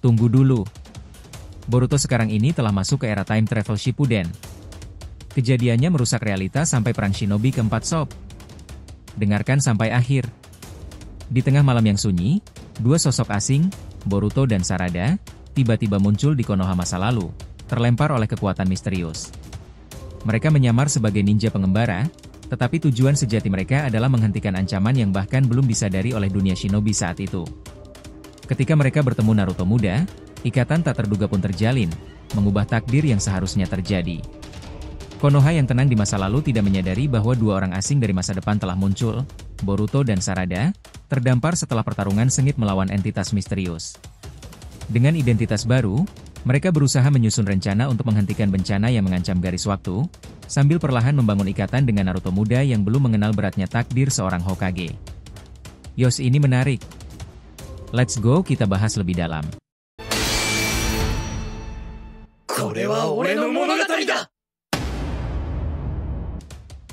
Tunggu dulu. Boruto sekarang ini telah masuk ke era time travel Shippuden. Kejadiannya merusak realitas sampai perang shinobi keempat sob. Dengarkan sampai akhir. Di tengah malam yang sunyi, dua sosok asing, Boruto dan Sarada, tiba-tiba muncul di Konoha masa lalu, terlempar oleh kekuatan misterius. Mereka menyamar sebagai ninja pengembara, tetapi tujuan sejati mereka adalah menghentikan ancaman yang bahkan belum disadari oleh dunia shinobi saat itu. Ketika mereka bertemu Naruto muda, ikatan tak terduga pun terjalin, mengubah takdir yang seharusnya terjadi. Konoha yang tenang di masa lalu tidak menyadari bahwa dua orang asing dari masa depan telah muncul, Boruto dan Sarada, terdampar setelah pertarungan sengit melawan entitas misterius. Dengan identitas baru, mereka berusaha menyusun rencana untuk menghentikan bencana yang mengancam garis waktu, sambil perlahan membangun ikatan dengan Naruto muda yang belum mengenal beratnya takdir seorang Hokage. Yos, ini menarik. Let's go, kita bahas lebih dalam.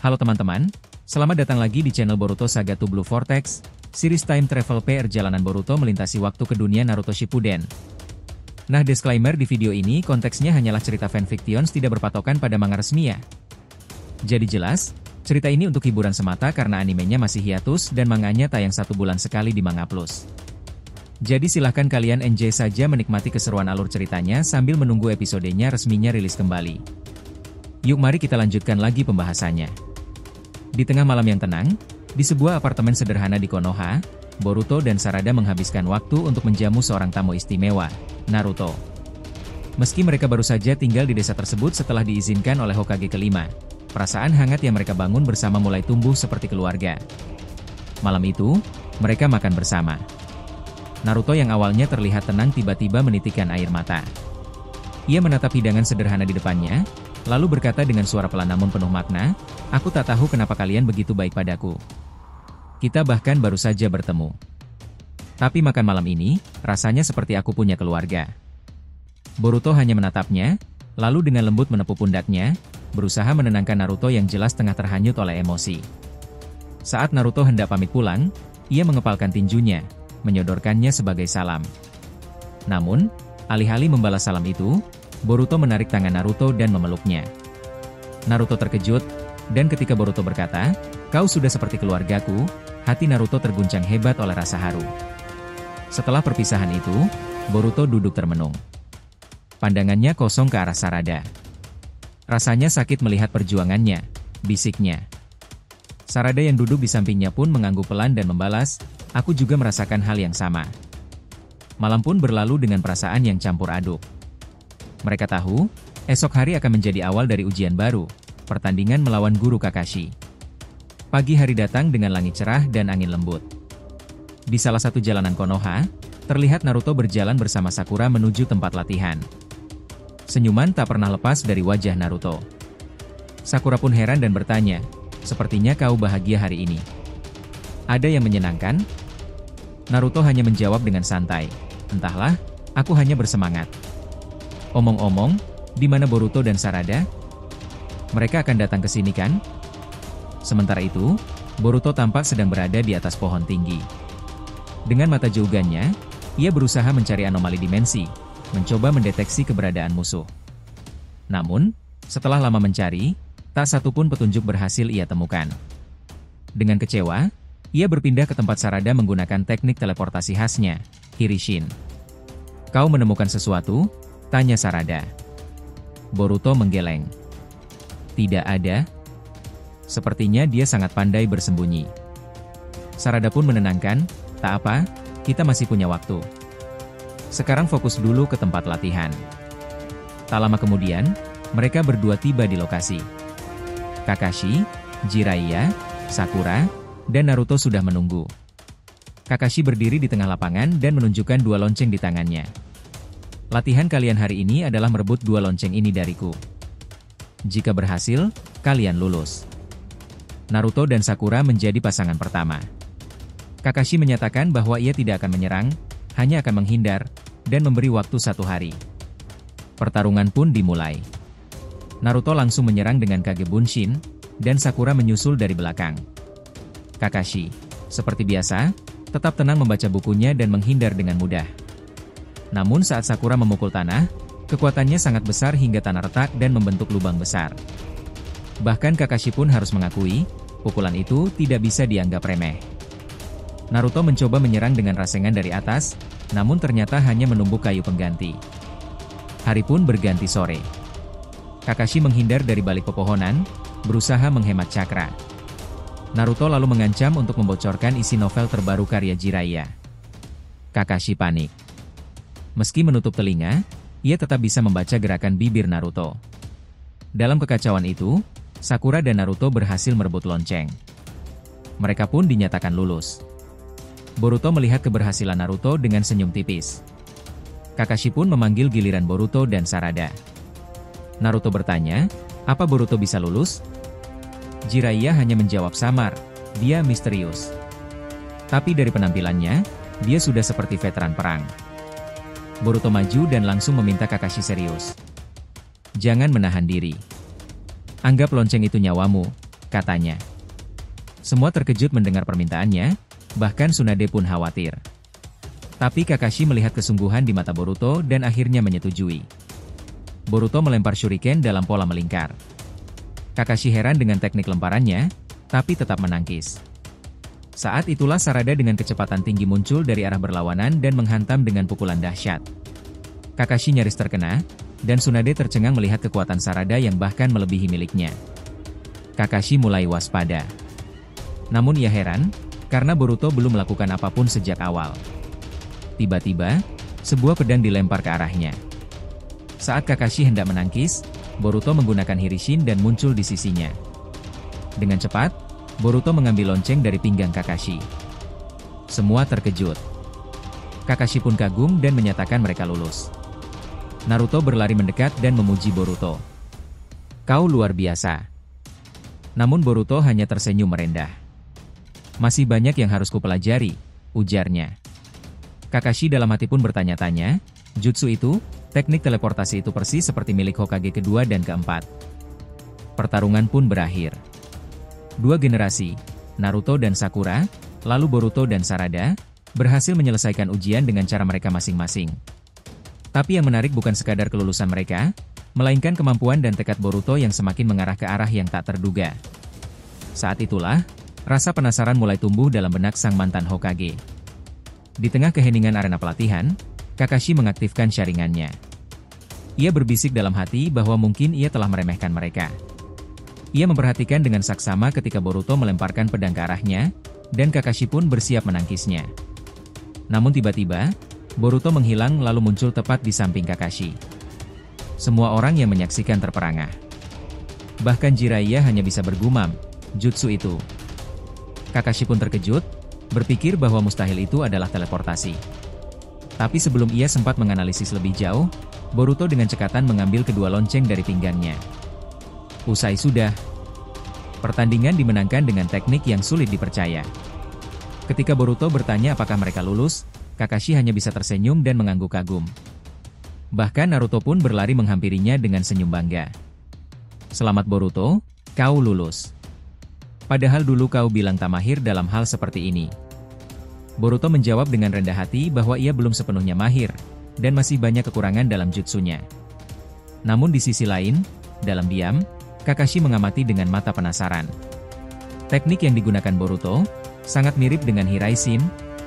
Halo teman-teman, selamat datang lagi di channel Boruto Saga to Blue Vortex, series time travel perjalanan Boruto melintasi waktu ke dunia Naruto Shippuden. Nah, disclaimer di video ini konteksnya hanyalah cerita fanfictions tidak berpatokan pada manga resmi ya. Jadi jelas, cerita ini untuk hiburan semata karena animenya masih hiatus dan manganya tayang 1 bulan sekali di Manga Plus. Jadi silahkan kalian enjoy saja menikmati keseruan alur ceritanya sambil menunggu episodenya resminya rilis kembali. Yuk mari kita lanjutkan lagi pembahasannya. Di tengah malam yang tenang, di sebuah apartemen sederhana di Konoha, Boruto dan Sarada menghabiskan waktu untuk menjamu seorang tamu istimewa, Naruto. Meski mereka baru saja tinggal di desa tersebut setelah diizinkan oleh Hokage kelima, perasaan hangat yang mereka bangun bersama mulai tumbuh seperti keluarga. Malam itu, mereka makan bersama. Naruto yang awalnya terlihat tenang tiba-tiba menitikkan air mata. Ia menatap hidangan sederhana di depannya, lalu berkata dengan suara pelan namun penuh makna, "Aku tak tahu kenapa kalian begitu baik padaku. Kita bahkan baru saja bertemu. Tapi makan malam ini, rasanya seperti aku punya keluarga." Boruto hanya menatapnya, lalu dengan lembut menepuk pundaknya, berusaha menenangkan Naruto yang jelas tengah terhanyut oleh emosi. Saat Naruto hendak pamit pulang, ia mengepalkan tinjunya, menyodorkannya sebagai salam. Namun, alih-alih membalas salam itu, Boruto menarik tangan Naruto dan memeluknya. Naruto terkejut, dan ketika Boruto berkata, "Kau sudah seperti keluargaku," hati Naruto terguncang hebat oleh rasa haru. Setelah perpisahan itu, Boruto duduk termenung. Pandangannya kosong ke arah Sarada. Rasanya sakit melihat perjuangannya, bisiknya. Sarada yang duduk di sampingnya pun mengangguk pelan dan membalas, "Aku juga merasakan hal yang sama." Malam pun berlalu dengan perasaan yang campur aduk. Mereka tahu, esok hari akan menjadi awal dari ujian baru, pertandingan melawan guru Kakashi. Pagi hari datang dengan langit cerah dan angin lembut. Di salah satu jalanan Konoha, terlihat Naruto berjalan bersama Sakura menuju tempat latihan. Senyuman tak pernah lepas dari wajah Naruto. Sakura pun heran dan bertanya, "Sepertinya kau bahagia hari ini. Ada yang menyenangkan?" Naruto hanya menjawab dengan santai, "Entahlah, aku hanya bersemangat." Omong-omong, di mana Boruto dan Sarada? Mereka akan datang ke sini kan? Sementara itu, Boruto tampak sedang berada di atas pohon tinggi. Dengan mata jaugannya, ia berusaha mencari anomali dimensi, mencoba mendeteksi keberadaan musuh. Namun, setelah lama mencari, tak satu pun petunjuk berhasil ia temukan. Dengan kecewa, ia berpindah ke tempat Sarada menggunakan teknik teleportasi khasnya, Hirishin. "Kau menemukan sesuatu?" tanya Sarada. Boruto menggeleng. "Tidak ada." Sepertinya dia sangat pandai bersembunyi. Sarada pun menenangkan, "Tak apa, kita masih punya waktu. Sekarang fokus dulu ke tempat latihan." Tak lama kemudian, mereka berdua tiba di lokasi. Kakashi, Jiraiya, Sakura, dan Naruto sudah menunggu. Kakashi berdiri di tengah lapangan dan menunjukkan 2 lonceng di tangannya. "Latihan kalian hari ini adalah merebut 2 lonceng ini dariku. Jika berhasil, kalian lulus." Naruto dan Sakura menjadi pasangan pertama. Kakashi menyatakan bahwa ia tidak akan menyerang, hanya akan menghindar, dan memberi waktu 1 hari. Pertarungan pun dimulai. Naruto langsung menyerang dengan Kage Bunshin, dan Sakura menyusul dari belakang. Kakashi, seperti biasa, tetap tenang membaca bukunya dan menghindar dengan mudah. Namun saat Sakura memukul tanah, kekuatannya sangat besar hingga tanah retak dan membentuk lubang besar. Bahkan Kakashi pun harus mengakui, pukulan itu tidak bisa dianggap remeh. Naruto mencoba menyerang dengan rasengan dari atas, namun ternyata hanya menumbuk kayu pengganti. Hari pun berganti sore. Kakashi menghindar dari balik pepohonan, berusaha menghemat cakra. Naruto lalu mengancam untuk membocorkan isi novel terbaru karya Jiraiya. Kakashi panik. Meski menutup telinga, ia tetap bisa membaca gerakan bibir Naruto. Dalam kekacauan itu, Sakura dan Naruto berhasil merebut lonceng. Mereka pun dinyatakan lulus. Boruto melihat keberhasilan Naruto dengan senyum tipis. Kakashi pun memanggil giliran Boruto dan Sarada. Naruto bertanya, apa Boruto bisa lulus? Jiraiya hanya menjawab samar, dia misterius. Tapi dari penampilannya, dia sudah seperti veteran perang. Boruto maju dan langsung meminta Kakashi serius. Jangan menahan diri. Anggap lonceng itu nyawamu, katanya. Semua terkejut mendengar permintaannya, bahkan Tsunade pun khawatir. Tapi Kakashi melihat kesungguhan di mata Boruto dan akhirnya menyetujui. Boruto melempar shuriken dalam pola melingkar. Kakashi heran dengan teknik lemparannya, tapi tetap menangkis. Saat itulah Sarada dengan kecepatan tinggi muncul dari arah berlawanan dan menghantam dengan pukulan dahsyat. Kakashi nyaris terkena, dan Tsunade tercengang melihat kekuatan Sarada yang bahkan melebihi miliknya. Kakashi mulai waspada. Namun ia heran, karena Boruto belum melakukan apapun sejak awal. Tiba-tiba, sebuah pedang dilempar ke arahnya. Saat Kakashi hendak menangkis, Boruto menggunakan Hirishin dan muncul di sisinya. Dengan cepat, Boruto mengambil lonceng dari pinggang Kakashi. Semua terkejut. Kakashi pun kagum dan menyatakan mereka lulus. Naruto berlari mendekat dan memuji Boruto. Kau luar biasa. Namun Boruto hanya tersenyum merendah. Masih banyak yang harus kupelajari, ujarnya. Kakashi dalam hati pun bertanya-tanya, jutsu itu, teknik teleportasi itu persis seperti milik Hokage kedua dan keempat. Pertarungan pun berakhir. Dua generasi, Naruto dan Sakura, lalu Boruto dan Sarada, berhasil menyelesaikan ujian dengan cara mereka masing-masing. Tapi yang menarik bukan sekadar kelulusan mereka, melainkan kemampuan dan tekad Boruto yang semakin mengarah ke arah yang tak terduga. Saat itulah, rasa penasaran mulai tumbuh dalam benak sang mantan Hokage. Di tengah keheningan arena pelatihan, Kakashi mengaktifkan sharingannya. Ia berbisik dalam hati bahwa mungkin ia telah meremehkan mereka. Ia memperhatikan dengan saksama ketika Boruto melemparkan pedang ke arahnya, dan Kakashi pun bersiap menangkisnya. Namun tiba-tiba, Boruto menghilang lalu muncul tepat di samping Kakashi. Semua orang yang menyaksikan terperangah. Bahkan Jiraiya hanya bisa bergumam, jutsu itu. Kakashi pun terkejut, berpikir bahwa mustahil itu adalah teleportasi. Tapi sebelum ia sempat menganalisis lebih jauh, Boruto dengan cekatan mengambil kedua lonceng dari pinggangnya. Usai sudah, pertandingan dimenangkan dengan teknik yang sulit dipercaya. Ketika Boruto bertanya apakah mereka lulus, Kakashi hanya bisa tersenyum dan mengangguk kagum. Bahkan Naruto pun berlari menghampirinya dengan senyum bangga. Selamat Boruto, kau lulus. Padahal dulu kau bilang tak mahir dalam hal seperti ini. Boruto menjawab dengan rendah hati bahwa ia belum sepenuhnya mahir, dan masih banyak kekurangan dalam jutsunya. Namun di sisi lain, dalam diam, Kakashi mengamati dengan mata penasaran. Teknik yang digunakan Boruto, sangat mirip dengan Hiraishin,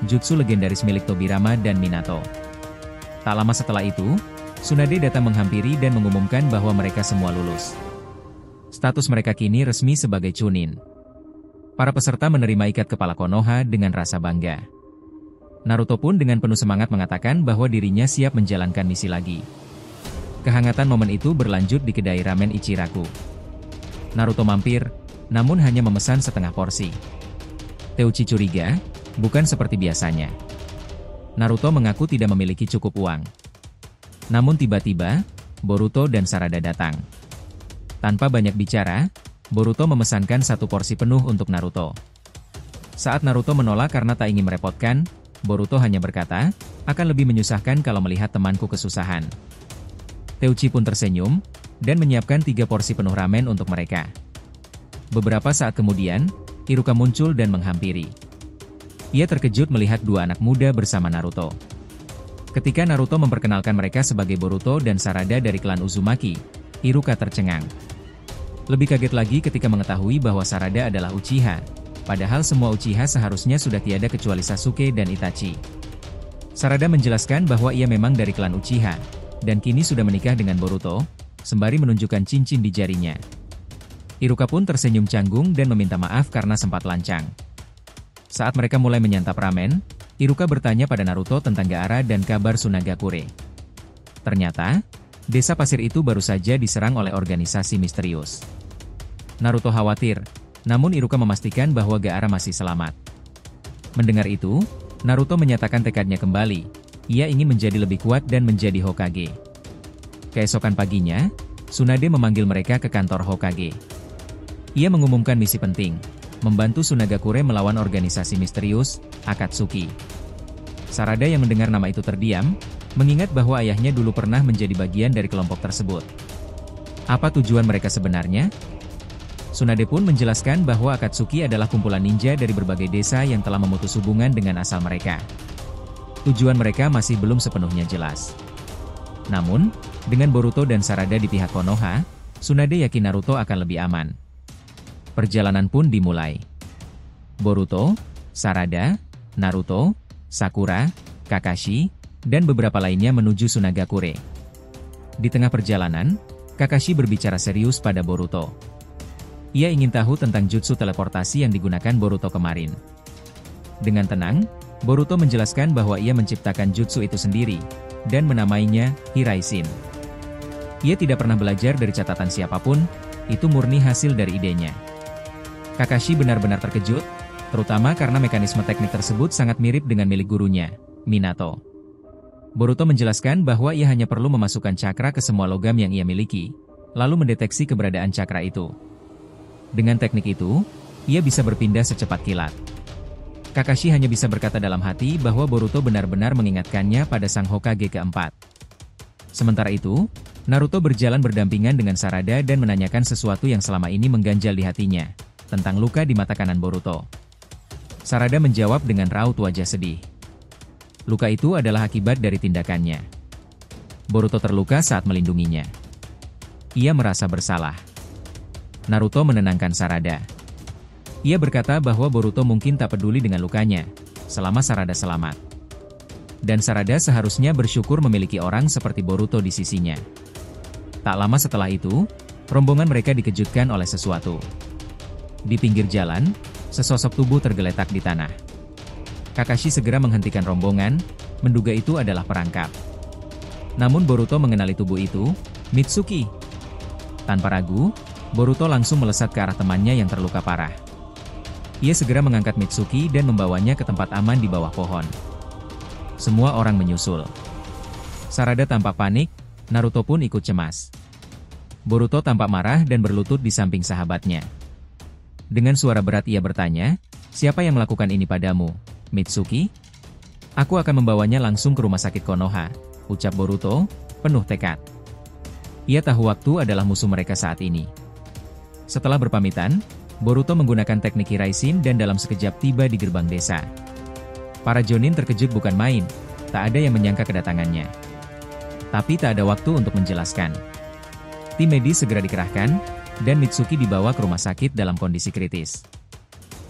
jutsu legendaris milik Tobirama dan Minato. Tak lama setelah itu, Tsunade datang menghampiri dan mengumumkan bahwa mereka semua lulus. Status mereka kini resmi sebagai Chunin. Para peserta menerima ikat kepala Konoha dengan rasa bangga. Naruto pun dengan penuh semangat mengatakan bahwa dirinya siap menjalankan misi lagi. Kehangatan momen itu berlanjut di kedai ramen Ichiraku. Naruto mampir, namun hanya memesan setengah porsi. Teuchi curiga, bukan seperti biasanya. Naruto mengaku tidak memiliki cukup uang. Namun tiba-tiba, Boruto dan Sarada datang. Tanpa banyak bicara, Boruto memesankan satu porsi penuh untuk Naruto. Saat Naruto menolak karena tak ingin merepotkan, Boruto hanya berkata, akan lebih menyusahkan kalau melihat temanku kesusahan. Teuchi pun tersenyum, dan menyiapkan 3 porsi penuh ramen untuk mereka. Beberapa saat kemudian, Iruka muncul dan menghampiri. Ia terkejut melihat 2 anak muda bersama Naruto. Ketika Naruto memperkenalkan mereka sebagai Boruto dan Sarada dari klan Uzumaki, Iruka tercengang. Lebih kaget lagi ketika mengetahui bahwa Sarada adalah Uchiha, padahal semua Uchiha seharusnya sudah tiada kecuali Sasuke dan Itachi. Sarada menjelaskan bahwa ia memang dari klan Uchiha, dan kini sudah menikah dengan Boruto, sembari menunjukkan cincin di jarinya. Iruka pun tersenyum canggung dan meminta maaf karena sempat lancang. Saat mereka mulai menyantap ramen, Iruka bertanya pada Naruto tentang Gaara dan kabar Tsunagakure. Ternyata, desa pasir itu baru saja diserang oleh organisasi misterius. Naruto khawatir, namun Iruka memastikan bahwa Gaara masih selamat. Mendengar itu, Naruto menyatakan tekadnya kembali. Ia ingin menjadi lebih kuat dan menjadi Hokage. Keesokan paginya, Tsunade memanggil mereka ke kantor Hokage. Ia mengumumkan misi penting, membantu Tsunagakure melawan organisasi misterius, Akatsuki. Sarada yang mendengar nama itu terdiam, mengingat bahwa ayahnya dulu pernah menjadi bagian dari kelompok tersebut. Apa tujuan mereka sebenarnya? Tsunade pun menjelaskan bahwa Akatsuki adalah kumpulan ninja dari berbagai desa yang telah memutus hubungan dengan asal mereka. Tujuan mereka masih belum sepenuhnya jelas. Namun, dengan Boruto dan Sarada di pihak Konoha, Tsunade yakin Naruto akan lebih aman. Perjalanan pun dimulai. Boruto, Sarada, Naruto, Sakura, Kakashi, dan beberapa lainnya menuju Tsunagakure. Di tengah perjalanan, Kakashi berbicara serius pada Boruto. Ia ingin tahu tentang jutsu teleportasi yang digunakan Boruto kemarin. Dengan tenang, Boruto menjelaskan bahwa ia menciptakan jutsu itu sendiri, dan menamainya Hiraisin. Ia tidak pernah belajar dari catatan siapapun, itu murni hasil dari idenya. Kakashi benar-benar terkejut, terutama karena mekanisme teknik tersebut sangat mirip dengan milik gurunya, Minato. Boruto menjelaskan bahwa ia hanya perlu memasukkan cakra ke semua logam yang ia miliki, lalu mendeteksi keberadaan cakra itu. Dengan teknik itu, ia bisa berpindah secepat kilat. Kakashi hanya bisa berkata dalam hati bahwa Boruto benar-benar mengingatkannya pada sang Hokage keempat. Sementara itu, Naruto berjalan berdampingan dengan Sarada dan menanyakan sesuatu yang selama ini mengganjal di hatinya, tentang luka di mata kanan Boruto. Sarada menjawab dengan raut wajah sedih. Luka itu adalah akibat dari tindakannya. Boruto terluka saat melindunginya. Ia merasa bersalah. Naruto menenangkan Sarada. Ia berkata bahwa Boruto mungkin tak peduli dengan lukanya, selama Sarada selamat. Dan Sarada seharusnya bersyukur memiliki orang seperti Boruto di sisinya. Tak lama setelah itu, rombongan mereka dikejutkan oleh sesuatu. Di pinggir jalan, sesosok tubuh tergeletak di tanah. Kakashi segera menghentikan rombongan, menduga itu adalah perangkap. Namun Boruto mengenali tubuh itu, Mitsuki. Tanpa ragu, Boruto langsung melesat ke arah temannya yang terluka parah. Ia segera mengangkat Mitsuki dan membawanya ke tempat aman di bawah pohon. Semua orang menyusul. Sarada tampak panik, Naruto pun ikut cemas. Boruto tampak marah dan berlutut di samping sahabatnya. Dengan suara berat ia bertanya, "Siapa yang melakukan ini padamu, Mitsuki?" "Aku akan membawanya langsung ke rumah sakit Konoha," ucap Boruto, penuh tekad. Ia tahu waktu adalah musuh mereka saat ini. Setelah berpamitan, Boruto menggunakan teknik Hiraisin dan dalam sekejap tiba di gerbang desa. Para Jonin terkejut bukan main, tak ada yang menyangka kedatangannya. Tapi tak ada waktu untuk menjelaskan. Tim medis segera dikerahkan, dan Mitsuki dibawa ke rumah sakit dalam kondisi kritis.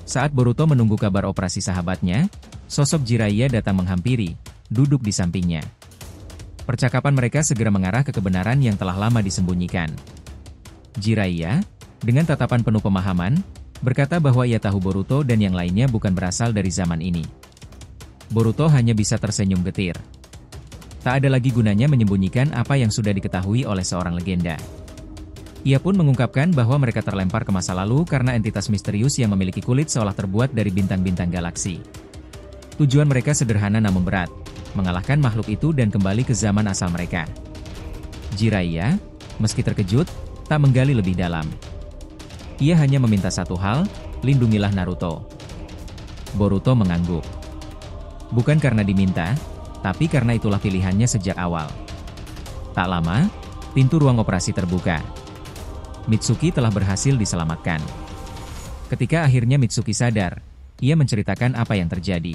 Saat Boruto menunggu kabar operasi sahabatnya, sosok Jiraiya datang menghampiri, duduk di sampingnya. Percakapan mereka segera mengarah ke kebenaran yang telah lama disembunyikan. Jiraiya, dengan tatapan penuh pemahaman, berkata bahwa ia tahu Boruto dan yang lainnya bukan berasal dari zaman ini. Boruto hanya bisa tersenyum getir. Tak ada lagi gunanya menyembunyikan apa yang sudah diketahui oleh seorang legenda. Ia pun mengungkapkan bahwa mereka terlempar ke masa lalu karena entitas misterius yang memiliki kulit seolah terbuat dari bintang-bintang galaksi. Tujuan mereka sederhana namun berat, mengalahkan makhluk itu dan kembali ke zaman asal mereka. Jiraiya, meski terkejut, tak menggali lebih dalam. Ia hanya meminta satu hal, lindungilah Naruto. Boruto mengangguk. Bukan karena diminta, tapi karena itulah pilihannya sejak awal. Tak lama, pintu ruang operasi terbuka. Mitsuki telah berhasil diselamatkan. Ketika akhirnya Mitsuki sadar, ia menceritakan apa yang terjadi.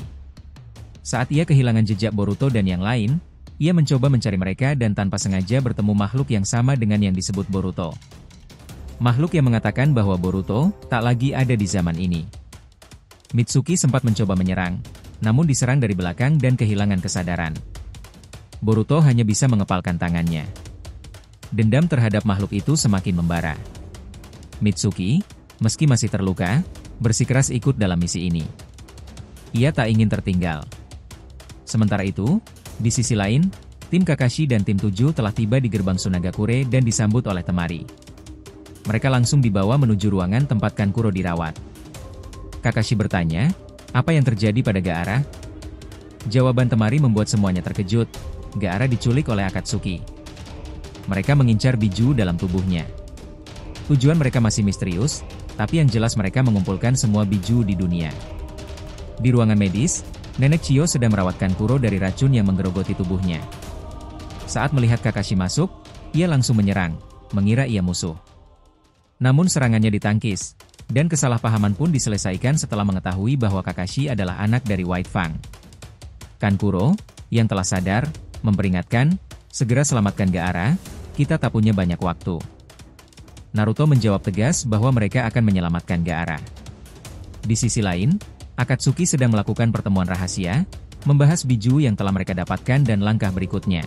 Saat ia kehilangan jejak Boruto dan yang lain, Ia mencoba mencari mereka dan tanpa sengaja bertemu makhluk yang sama dengan yang disebut Boruto. Makhluk yang mengatakan bahwa Boruto tak lagi ada di zaman ini. Mitsuki sempat mencoba menyerang, namun diserang dari belakang dan kehilangan kesadaran. Boruto hanya bisa mengepalkan tangannya. Dendam terhadap makhluk itu semakin membara. Mitsuki, meski masih terluka, bersikeras ikut dalam misi ini. Ia tak ingin tertinggal. Sementara itu, di sisi lain, tim Kakashi dan tim 7 telah tiba di gerbang Sunagakure dan disambut oleh Temari. Mereka langsung dibawa menuju ruangan tempat Kankuro dirawat. Kakashi bertanya, apa yang terjadi pada Gaara? Jawaban Temari membuat semuanya terkejut. Gaara diculik oleh Akatsuki. Mereka mengincar biju dalam tubuhnya. Tujuan mereka masih misterius, tapi yang jelas mereka mengumpulkan semua biju di dunia. Di ruangan medis, Nenek Chiyo sedang merawat Kankuro dari racun yang menggerogoti tubuhnya. Saat melihat Kakashi masuk, ia langsung menyerang, mengira ia musuh. Namun serangannya ditangkis, dan kesalahpahaman pun diselesaikan setelah mengetahui bahwa Kakashi adalah anak dari White Fang. Kankuro, yang telah sadar, memperingatkan, segera selamatkan Gaara, kita tak punya banyak waktu. Naruto menjawab tegas bahwa mereka akan menyelamatkan Gaara. Di sisi lain, Akatsuki sedang melakukan pertemuan rahasia, membahas biju yang telah mereka dapatkan dan langkah berikutnya.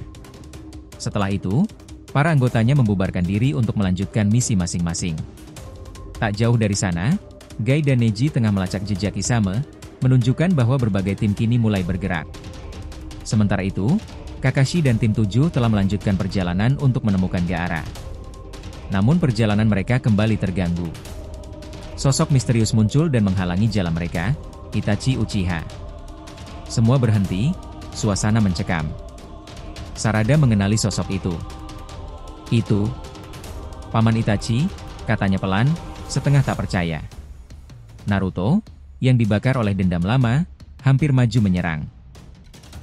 Setelah itu, para anggotanya membubarkan diri untuk melanjutkan misi masing-masing. Tak jauh dari sana, Gai dan Neji tengah melacak jejak Isame, menunjukkan bahwa berbagai tim kini mulai bergerak. Sementara itu, Kakashi dan tim 7 telah melanjutkan perjalanan untuk menemukan Gaara. Namun perjalanan mereka kembali terganggu. Sosok misterius muncul dan menghalangi jalan mereka, Itachi Uchiha. Semua berhenti, suasana mencekam. Sarada mengenali sosok itu. Itu Paman Itachi, katanya pelan, setengah tak percaya. Naruto, yang dibakar oleh dendam lama, hampir maju menyerang.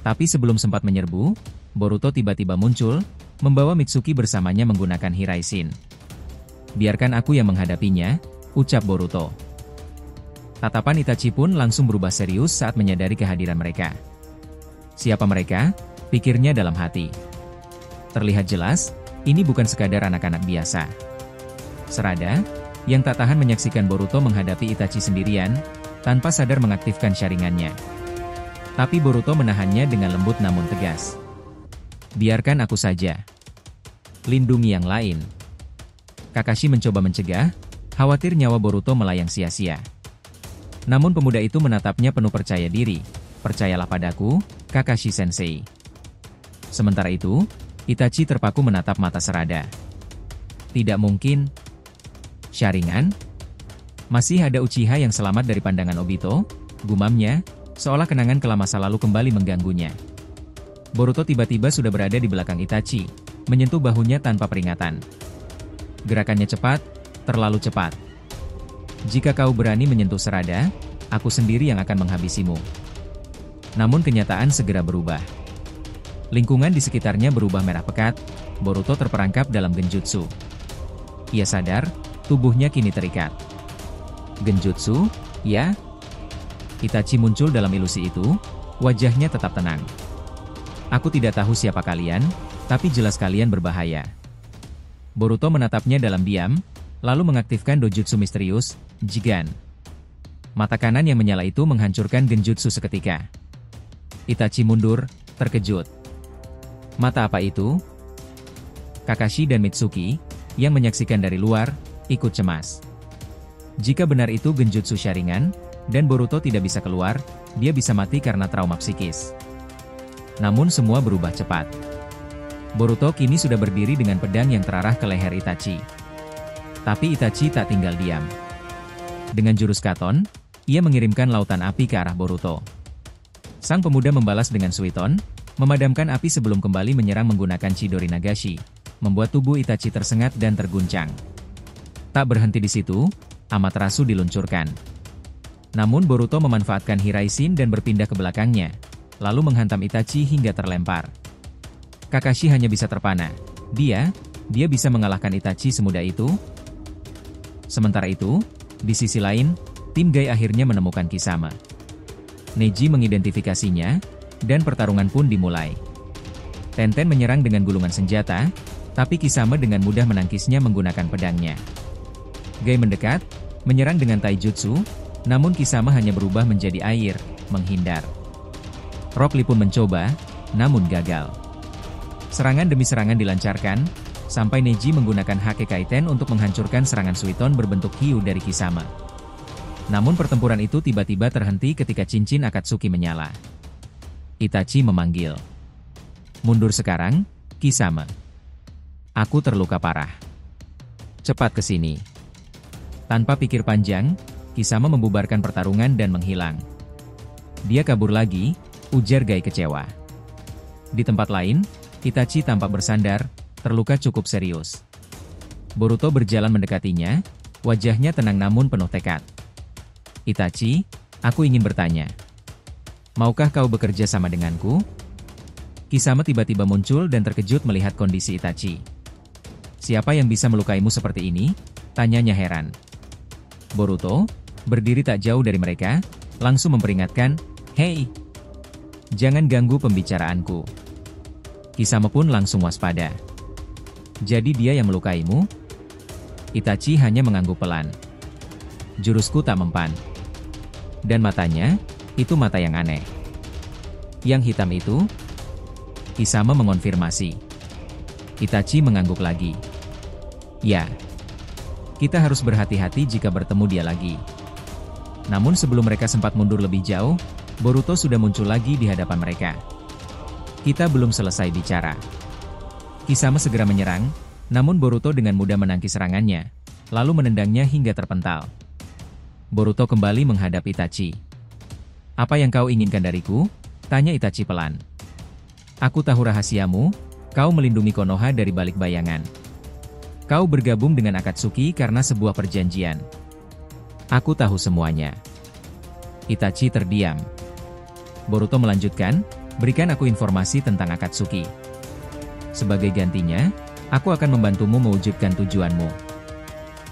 Tapi sebelum sempat menyerbu, Boruto tiba-tiba muncul, membawa Mitsuki bersamanya menggunakan Hiraishin. Biarkan aku yang menghadapinya, ucap Boruto. Tatapan Itachi pun langsung berubah serius saat menyadari kehadiran mereka. Siapa mereka? Pikirnya dalam hati. Terlihat jelas, ini bukan sekadar anak-anak biasa. Sarada, yang tak tahan menyaksikan Boruto menghadapi Itachi sendirian, tanpa sadar mengaktifkan sharingannya. Tapi Boruto menahannya dengan lembut namun tegas. Biarkan aku saja. Lindungi yang lain. Kakashi mencoba mencegah, khawatir nyawa Boruto melayang sia-sia. Namun pemuda itu menatapnya penuh percaya diri. Percayalah padaku, Kakashi Sensei. Sementara itu, Itachi terpaku menatap mata Sarada. Tidak mungkin. Sharingan? Masih ada Uchiha yang selamat dari pandangan Obito? Gumamnya, seolah kenangan kelam masa lalu kembali mengganggunya. Boruto tiba-tiba sudah berada di belakang Itachi, menyentuh bahunya tanpa peringatan. Gerakannya cepat, terlalu cepat. Jika kau berani menyentuh Sarada, aku sendiri yang akan menghabisimu. Namun kenyataan segera berubah. Lingkungan di sekitarnya berubah merah pekat, Boruto terperangkap dalam genjutsu. Ia sadar, tubuhnya kini terikat. Genjutsu, ya? Itachi muncul dalam ilusi itu, wajahnya tetap tenang. Aku tidak tahu siapa kalian, tapi jelas kalian berbahaya. Boruto menatapnya dalam diam, lalu mengaktifkan dojutsu misterius, Jigan. Mata kanan yang menyala itu menghancurkan genjutsu seketika. Itachi mundur, terkejut. Mata apa itu? Kakashi dan Mitsuki, yang menyaksikan dari luar, ikut cemas. Jika benar itu genjutsu Sharingan, dan Boruto tidak bisa keluar, dia bisa mati karena trauma psikis. Namun semua berubah cepat. Boruto kini sudah berdiri dengan pedang yang terarah ke leher Itachi. Tapi Itachi tak tinggal diam. Dengan jurus Katon, ia mengirimkan lautan api ke arah Boruto. Sang pemuda membalas dengan Suiton, memadamkan api sebelum kembali menyerang menggunakan Chidori Nagashi, membuat tubuh Itachi tersengat dan terguncang. Tak berhenti di situ, Amaterasu diluncurkan. Namun Boruto memanfaatkan Hiraishin dan berpindah ke belakangnya, lalu menghantam Itachi hingga terlempar. Kakashi hanya bisa terpana. Dia bisa mengalahkan Itachi semudah itu? Sementara itu, di sisi lain, tim Gai akhirnya menemukan Kisame. Neji mengidentifikasinya, dan pertarungan pun dimulai. Tenten menyerang dengan gulungan senjata, tapi Kisame dengan mudah menangkisnya menggunakan pedangnya. Gai mendekat, menyerang dengan taijutsu, namun Kisame hanya berubah menjadi air, menghindar. Rock Lee pun mencoba, namun gagal. Serangan demi serangan dilancarkan, sampai Neji menggunakan Hake Kaiten untuk menghancurkan serangan Suiton berbentuk hiu dari Kisame. Namun pertempuran itu tiba-tiba terhenti ketika cincin Akatsuki menyala. Itachi memanggil. Mundur sekarang, Kisame. Aku terluka parah. Cepat ke sini. Tanpa pikir panjang, Kisame membubarkan pertarungan dan menghilang. Dia kabur lagi, ujar Gai kecewa. Di tempat lain, Itachi tampak bersandar, terluka cukup serius. Boruto berjalan mendekatinya, wajahnya tenang namun penuh tekad. Itachi, aku ingin bertanya. Maukah kau bekerja sama denganku? Kisame tiba-tiba muncul dan terkejut melihat kondisi Itachi. Siapa yang bisa melukaimu seperti ini? Tanyanya heran. Boruto, berdiri tak jauh dari mereka, langsung memperingatkan, "Hei! Jangan ganggu pembicaraanku." Kisame pun langsung waspada. Jadi dia yang melukaimu? Itachi hanya mengangguk pelan. Jurusku tak mempan. Dan matanya, itu mata yang aneh. Yang hitam itu? Kisame mengonfirmasi. Itachi mengangguk lagi. Ya. Kita harus berhati-hati jika bertemu dia lagi. Namun sebelum mereka sempat mundur lebih jauh, Boruto sudah muncul lagi di hadapan mereka. Kita belum selesai bicara. Kisame segera menyerang, namun Boruto dengan mudah menangkis serangannya, lalu menendangnya hingga terpental. Boruto kembali menghadap Itachi. Apa yang kau inginkan dariku? Tanya Itachi pelan. Aku tahu rahasiamu, kau melindungi Konoha dari balik bayangan. Kau bergabung dengan Akatsuki karena sebuah perjanjian. Aku tahu semuanya. Itachi terdiam. Boruto melanjutkan, berikan aku informasi tentang Akatsuki. Sebagai gantinya, aku akan membantumu mewujudkan tujuanmu.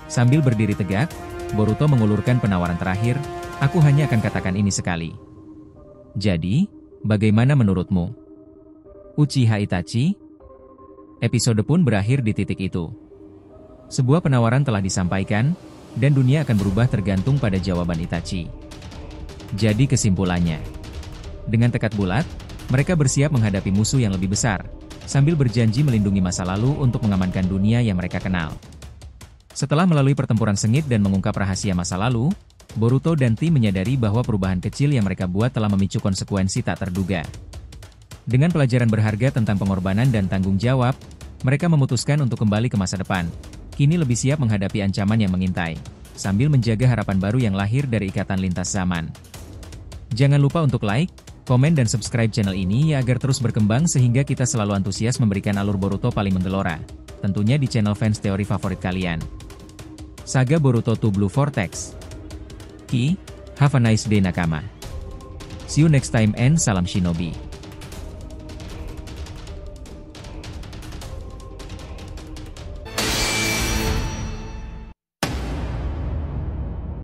Sambil berdiri tegak, Boruto mengulurkan penawaran terakhir, aku hanya akan katakan ini sekali. Jadi, bagaimana menurutmu? Uchiha Itachi? Episode pun berakhir di titik itu. Sebuah penawaran telah disampaikan, dan dunia akan berubah tergantung pada jawaban Itachi. Jadi kesimpulannya, dengan tekad bulat, mereka bersiap menghadapi musuh yang lebih besar, sambil berjanji melindungi masa lalu untuk mengamankan dunia yang mereka kenal. Setelah melalui pertempuran sengit dan mengungkap rahasia masa lalu, Boruto dan tim menyadari bahwa perubahan kecil yang mereka buat telah memicu konsekuensi tak terduga. Dengan pelajaran berharga tentang pengorbanan dan tanggung jawab, mereka memutuskan untuk kembali ke masa depan, kini lebih siap menghadapi ancaman yang mengintai, sambil menjaga harapan baru yang lahir dari ikatan lintas zaman. Jangan lupa untuk like, komen dan subscribe channel ini ya agar terus berkembang sehingga kita selalu antusias memberikan alur Boruto paling menggelora, tentunya di channel fans teori favorit kalian. Saga Boruto 2 Blue Vortex. Have a nice day nakama. See you next time and salam shinobi.